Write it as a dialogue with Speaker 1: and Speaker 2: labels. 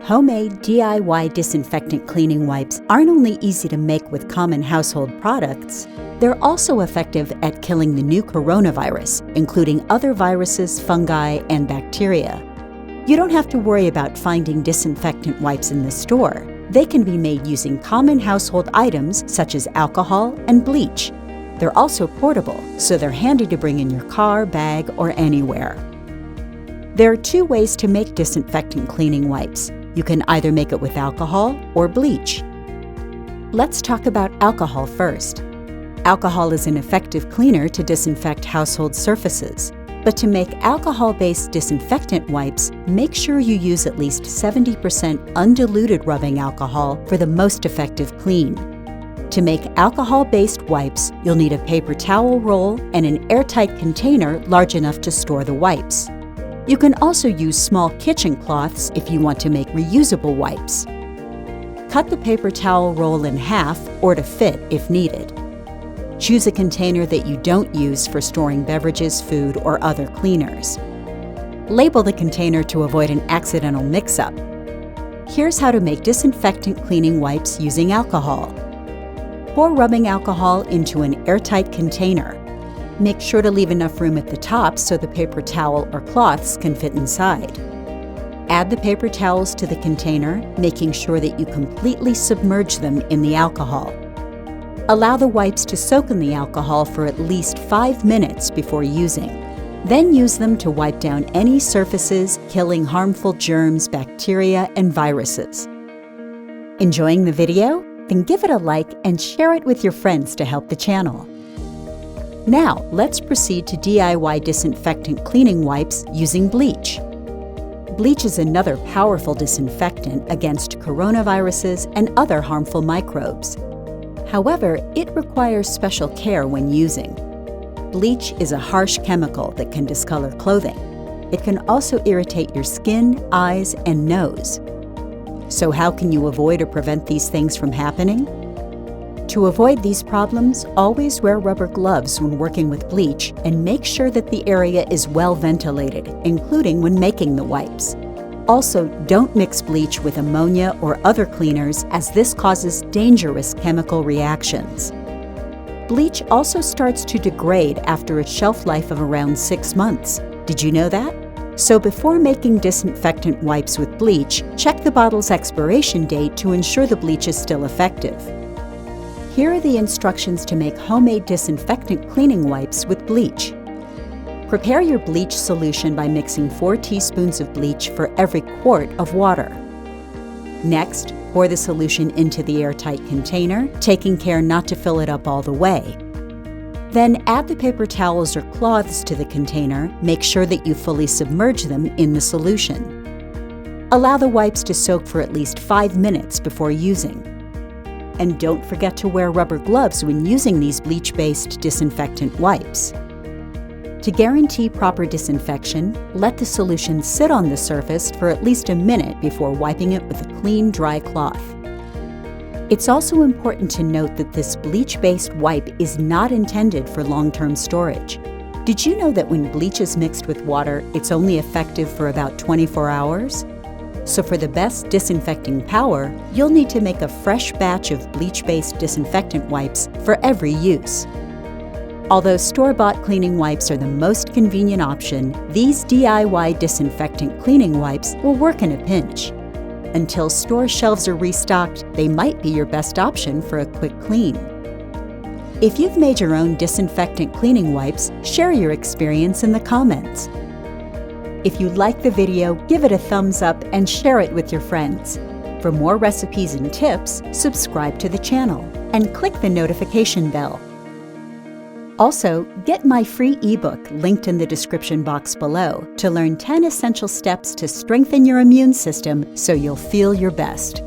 Speaker 1: Homemade DIY disinfectant cleaning wipes aren't only easy to make with common household products, they're also effective at killing the new coronavirus, including other viruses, fungi, and bacteria. You don't have to worry about finding disinfectant wipes in the store. They can be made using common household items such as alcohol and bleach. They're also portable, so they're handy to bring in your car, bag, or anywhere. There are two ways to make disinfectant cleaning wipes. You can either make it with alcohol or bleach. Let's talk about alcohol first. Alcohol is an effective cleaner to disinfect household surfaces. But to make alcohol-based disinfectant wipes, make sure you use at least 70% undiluted rubbing alcohol for the most effective clean. To make alcohol-based wipes, you'll need a paper towel roll and an airtight container large enough to store the wipes. You can also use small kitchen cloths if you want to make reusable wipes. Cut the paper towel roll in half or to fit if needed. Choose a container that you don't use for storing beverages, food, or other cleaners. Label the container to avoid an accidental mix-up. Here's how to make disinfectant cleaning wipes using alcohol. Pour rubbing alcohol into an airtight container. Make sure to leave enough room at the top so the paper towel or cloths can fit inside. Add the paper towels to the container, making sure that you completely submerge them in the alcohol. Allow the wipes to soak in the alcohol for at least 5 minutes before using. Then use them to wipe down any surfaces, killing harmful germs, bacteria, and viruses. Enjoying the video? Then give it a like and share it with your friends to help the channel. Now, let's proceed to DIY disinfectant cleaning wipes using bleach. Bleach is another powerful disinfectant against coronaviruses and other harmful microbes. However, it requires special care when using. Bleach is a harsh chemical that can discolor clothing. It can also irritate your skin, eyes, and nose. So how can you avoid or prevent these things from happening? To avoid these problems, always wear rubber gloves when working with bleach and make sure that the area is well ventilated, including when making the wipes. Also, don't mix bleach with ammonia or other cleaners, as this causes dangerous chemical reactions. Bleach also starts to degrade after a shelf life of around 6 months. Did you know that? So before making disinfectant wipes with bleach, check the bottle's expiration date to ensure the bleach is still effective. Here are the instructions to make homemade disinfectant cleaning wipes with bleach. Prepare your bleach solution by mixing 4 teaspoons of bleach for every quart of water. Next, pour the solution into the airtight container, taking care not to fill it up all the way. Then add the paper towels or cloths to the container. Make sure that you fully submerge them in the solution. Allow the wipes to soak for at least 5 minutes before using. And don't forget to wear rubber gloves when using these bleach-based disinfectant wipes. To guarantee proper disinfection, let the solution sit on the surface for at least a minute before wiping it with a clean, dry cloth. It's also important to note that this bleach-based wipe is not intended for long-term storage. Did you know that when bleach is mixed with water, it's only effective for about 24 hours? So for the best disinfecting power, you'll need to make a fresh batch of bleach-based disinfectant wipes for every use. Although store-bought cleaning wipes are the most convenient option, these DIY disinfectant cleaning wipes will work in a pinch. Until store shelves are restocked, they might be your best option for a quick clean. If you've made your own disinfectant cleaning wipes, share your experience in the comments. If you like the video, give it a thumbs up and share it with your friends. For more recipes and tips, subscribe to the channel and click the notification bell. Also, get my free ebook linked in the description box below to learn 10 essential steps to strengthen your immune system so you'll feel your best.